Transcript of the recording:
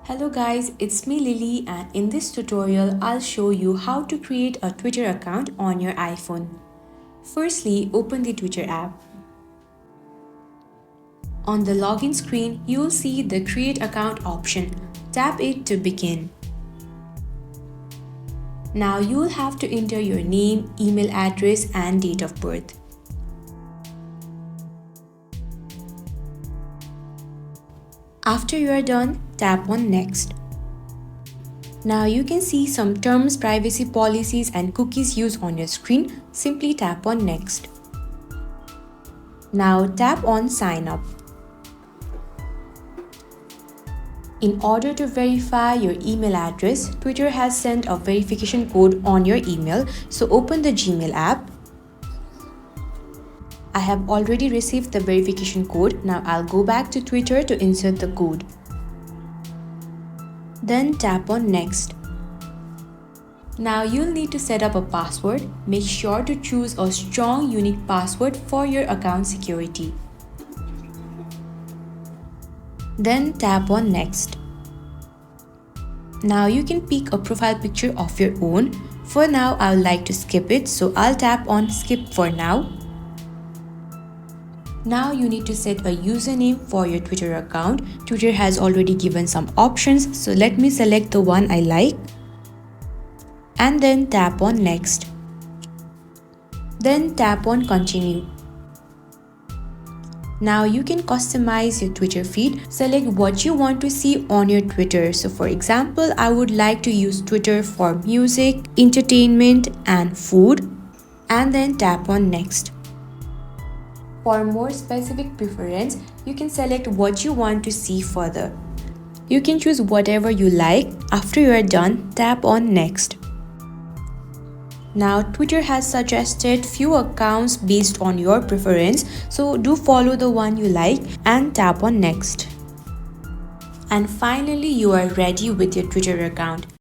Hello guys, it's me Lily, and in this tutorial I'll show you how to create a Twitter account on your iPhone. Firstly, open the Twitter app. On the login screen, you'll see the create account option. Tap it to begin. Now you'll have to enter your name, email address and date of birth. After you are done, tap on Next. Now you can see some terms, privacy policies and cookies used on your screen. Simply tap on Next. Now tap on Sign Up. In order to verify your email address, Twitter has sent a verification code on your email, so open the Gmail app. I have already received the verification code. Now I'll go back to Twitter to insert the code. Then tap on Next. Now you'll need to set up a password. Make sure to choose a strong, unique password for your account security. Then tap on Next. Now you can pick a profile picture of your own. For now, I would like to skip it, so I'll tap on Skip for now. Now you need to set a username for your Twitter account. Twitter has already given some options, so let me select the one I like. And then tap on Next. Then tap on Continue. Now you can customize your Twitter feed. Select what you want to see on your Twitter. So for example, I would like to use Twitter for music, entertainment and food. And then tap on Next. For more specific preference, you can select what you want to see further. You can choose whatever you like. After you are done, tap on Next. Now Twitter has suggested few accounts based on your preference, so do follow the one you like and tap on Next. And finally, you are ready with your Twitter account.